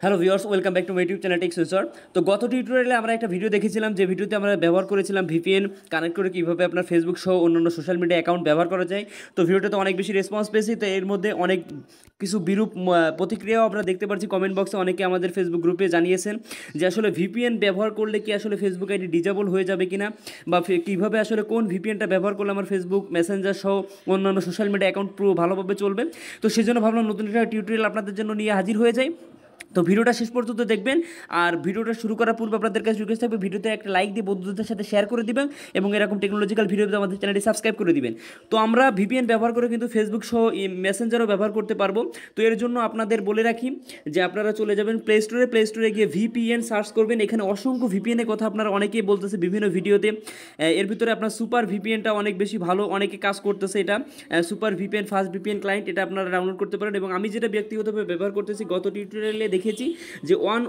Hello viewers, welcome back to my YouTube channel Tech Sensor. তো গত টিউটোরিয়ালে আমরা একটা ভিডিও দেখেছিলাম, যে ভিডিওতে আমরা ব্যবহার করেছিলাম ভিপিএন কানেক্ট করে কীভাবে আপনার ফেসবুক সহ অন্যান্য সোশ্যাল মিডিয়া অ্যাকাউন্ট ব্যবহার করা যায়। তো ভিডিওটাতে অনেক বেশি রেসপন্স পেয়েছি, তো এর মধ্যে অনেক কিছু বিরূপ প্রতিক্রিয়াও আমরা দেখতে পাচ্ছি। কমেন্ট বক্সে অনেকে আমাদের ফেসবুক গ্রুপে জানিয়েছেন যে আসলে ভিপিএন ব্যবহার করলে কি আসলে ফেসবুক আইডি ডিজেবল হয়ে যাবে কিনা, বা কীভাবে আসলে কোন ভিপিএনটা ব্যবহার করলে আমার ফেসবুক মেসেঞ্জার সহ অন্যান্য সোশ্যাল মিডিয়া অ্যাকাউন্ট পুরো ভালোভাবে চলবে। তো সেজন্য ভাবলাম নতুন একটা টিউটোরিয়াল আপনাদের জন্য নিয়ে হাজির হয়ে যাই। তো ভিডিওটা শেষ পর্যন্ত দেখবেন, আর ভিডিওটা শুরু করার পূর্বে আপনাদের কাছে রিকোয়েস্ট থাকবে ভিডিওতে একটা লাইক দিয়ে বন্ধুদের সাথে শেয়ার করে দিবেন, এবং এরকম টেকনোলজিক্যাল ভিডিওতে আমাদের চ্যানেলটি সাবস্ক্রাইব করে দিবেন। তো আমরা ভিপিএন ব্যবহার করে কিন্তু ফেসবুক সহ মেসেঞ্জারও ব্যবহার করতে পারবো। তো এর জন্য আপনাদের বলে রাখি যে আপনারা চলে যাবেন প্লে স্টোরে গিয়ে ভিপিএন সার্চ করবেন। এখানে অসংখ্য ভিপিএনের কথা আপনারা অনেকেই বলতেছে বিভিন্ন ভিডিওতে। এর ভিতরে আপনার সুপার ভিপিএনটা অনেক বেশি ভালো, অনেকে কাজ করতেছে। এটা super VPN fast VPN client, এটা আপনারা ডাউনলোড করতে পারেন। এবং আমি যেটা ব্যক্তিগতভাবে ব্যবহার করতেছি, গত টিউটোরিয়ালে দেখেছি যে অন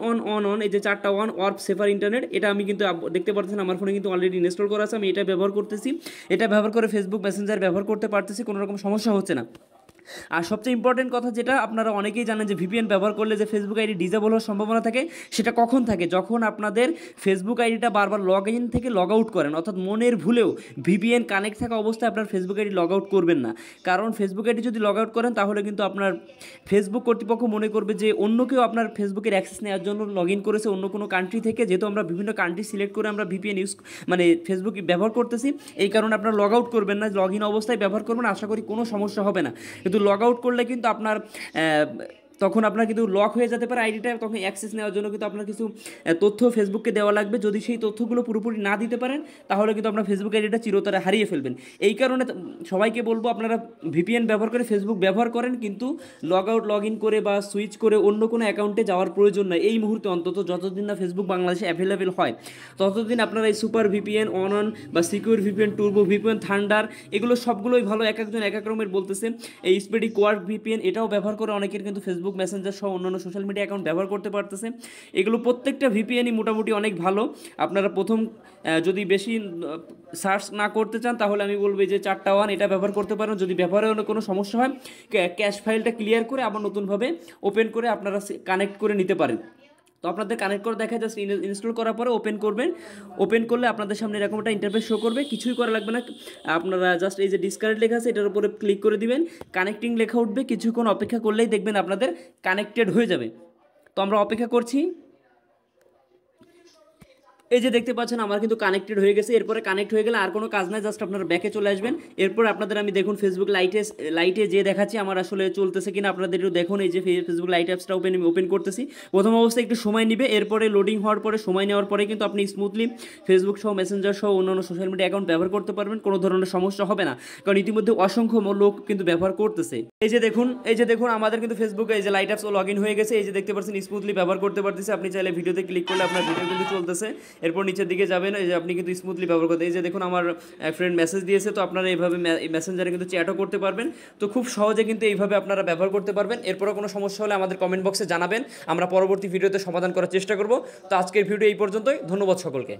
এই যে 4টা ওয়ান ওয়ার্প সেফার ইন্টারনেট, এটা আমি কিন্তু দেখতে পাচ্ছেন আমার ফোনে কিন্তু অলরেডি ইনস্টল করা আছে। আমি এটা ব্যবহার করতেছি, এটা ব্যবহার করে ফেসবুক মেসেঞ্জার ব্যবহার করতে পারতেছি, কোনো রকম সমস্যা হচ্ছে না। আর সবচেয়ে ইম্পর্টেন্ট কথা, যেটা আপনারা অনেকেই জানেন যে ভিপিএন ব্যবহার করলে যে ফেসবুক আইডি ডিজেবল হওয়ার সম্ভাবনা থাকে, সেটা কখন থাকে? যখন আপনাদের ফেসবুক আইডিটা বারবার লগ ইন থেকে লগ আউট করেন, অর্থাৎ মনের ভুলেও ভিপিএন কানেক্ট থাকা অবস্থায় আপনার ফেসবুক আইডি লগ আউট করবেন না। কারণ ফেসবুক আইডি যদি লগ আউট করেন, তাহলে কিন্তু আপনার ফেসবুক কর্তৃপক্ষ মনে করবে যে অন্য কেউ আপনার ফেসবুকের অ্যাক্সেস নেওয়ার জন্য লগ ইন করেছে অন্য কোনো কান্ট্রি থেকে। যেহেতু আমরা বিভিন্ন কান্ট্রি সিলেক্ট করে আমরা ভিপিএন ফেসবুক ব্যবহার করতেছি, এই কারণে আপনারা লগ আউট করবেন না, লগ ইন অবস্থায় ব্যবহার করবেন। আশা করি কোনো সমস্যা হবে না। কিন্তু লগ আউট করলে কিন্তু আপনার তখন আপনার কিন্তু লক হয়ে যেতে পারে আইডিটা। তখন অ্যাক্সেস নেওয়ার জন্য কিন্তু আপনার কিছু তথ্য ফেসবুককে দেওয়া লাগবে। যদি সেই তথ্যগুলো পুরোপুরি না দিতে পারেন, তাহলে কিন্তু আপনার ফেসবুক আইডিটা চিরতরে হারিয়ে ফেলবেন। এই কারণে সবাইকে বলবো, আপনারা ভিপিএন ব্যবহার করে ফেসবুক ব্যবহার করেন, কিন্তু লগ আউট লগ ইন করে বা সুইচ করে অন্য কোনো অ্যাকাউন্টে যাওয়ার প্রয়োজন নয় এই মুহূর্তে। অন্তত যতদিন না ফেসবুক বাংলাদেশে অ্যাভেলেবেল হয়, ততদিন আপনারা এই সুপার ভিপিএন অন বা সিকিউর ভিপিএন, টুরবো ভিপিএন, থান্ডার, এগুলো সবগুলোই ভালো। এক একজন এক এক রকমের বলতেছে। এই স্পিডি কোয়ার্ক ভিপিএন, এটাও ব্যবহার করে অনেকের কিন্তু ফেসবুক মেসেঞ্জার সহ অন্যান্য সোশ্যাল মিডিয়া অ্যাকাউন্ট ব্যবহার করতে পারতেছে। এগুলো প্রত্যেকটা ভিপিএনই মোটামুটি অনেক ভালো। আপনারা প্রথম যদি বেশি সার্চ না করতে চান, তাহলে আমি বলবো যে 4টা ওয়ান এটা ব্যবহার করতে পারেন। যদি ব্যবহারে কোনো সমস্যা হয়, ক্যাশ ফাইলটা ক্লিয়ার করে আবার নতুনভাবে ওপেন করে আপনারা কানেক্ট করে নিতে পারেন। তো আপনাদের কানেক্ট করে দেখা জাস্ট ইনস্টল করার পরে ওপেন করবেন। ওপেন করলে আপনাদের সামনে এরকম একটা ইন্টারফেস শো করবে। কিছুই করা লাগবে না, আপনারা জাস্ট এই যে ডিসকানেক্ট লেখা আছে এটার উপরে ক্লিক করে দিবেন, কানেক্টিং লেখা উঠবে। কিছুক্ষণ অপেক্ষা করলেই দেখবেন আপনাদের কানেক্টেড হয়ে যাবে। তো আমরা অপেক্ষা করছি। এই যে দেখতে পাচ্ছেন আমার কিন্তু কানেক্টেড হয়ে গেছে। এরপরে কানেক্ট হয়ে গেলে আর কোনো কাজ নাই, জাস্ট আপনারা ব্যাকে চলে আসবেন। এরপর আপনাদের আমি দেখুন ফেসবুক লাইটে যে দেখাচ্ছি আমার আসলে চলতেছে কিনা আপনাদের একটু দেখুন। এই যে ফেসবুক লাইট অ্যাপসটা ওপেন করতেছি। প্রথম অবস্থায় একটু সময় নেবে, এরপরে লোডিং হওয়ার পরে সময় নেওয়ার পরে কিন্তু আপনি স্মুথলি ফেসবুক সহ মেসেঞ্জার সহ অন্যান্য সোশ্যাল মিডিয়া অ্যাকাউন্ট ব্যবহার করতে পারবেন। কোনো ধরনের সমস্যা হবে না, কারণ ইতিমধ্যে অসংখ্য লোক কিন্তু ব্যবহার করতেছে। এই যে দেখুন আমাদের কিন্তু ফেসবুকে এই যে লাইট অ্যাপস লগ ইন হয়ে গেছে। এই যে দেখতে পাচ্ছেন স্মুথলি ব্যবহার করতে পারতেছে। আপনি চাইলে ভিডিওতে ক্লিক করলে আপনার ভিডিও কিন্তু চলতেছে। এরপর নিচের দিকে যাবেন, এই যে আপনি কিন্তু স্মুথলি ব্যবহার করতে। এই যে দেখুন আমার ফ্রেন্ড মেসেজ দিয়েছে, তো আপনারা এইভাবে মেসেঞ্জারে কিন্তু চ্যাটও করতে পারবেন। তো খুব সহজে কিন্তু এইভাবে আপনারা ব্যবহার করতে পারবেন। এরপরও কোনো সমস্যা হলে আমাদের কমেন্ট বক্সে জানাবেন, আমরা পরবর্তী ভিডিওতে সমাধান করার চেষ্টা করব। তো আজকের ভিডিও এই পর্যন্তই। ধন্যবাদ সকলকে।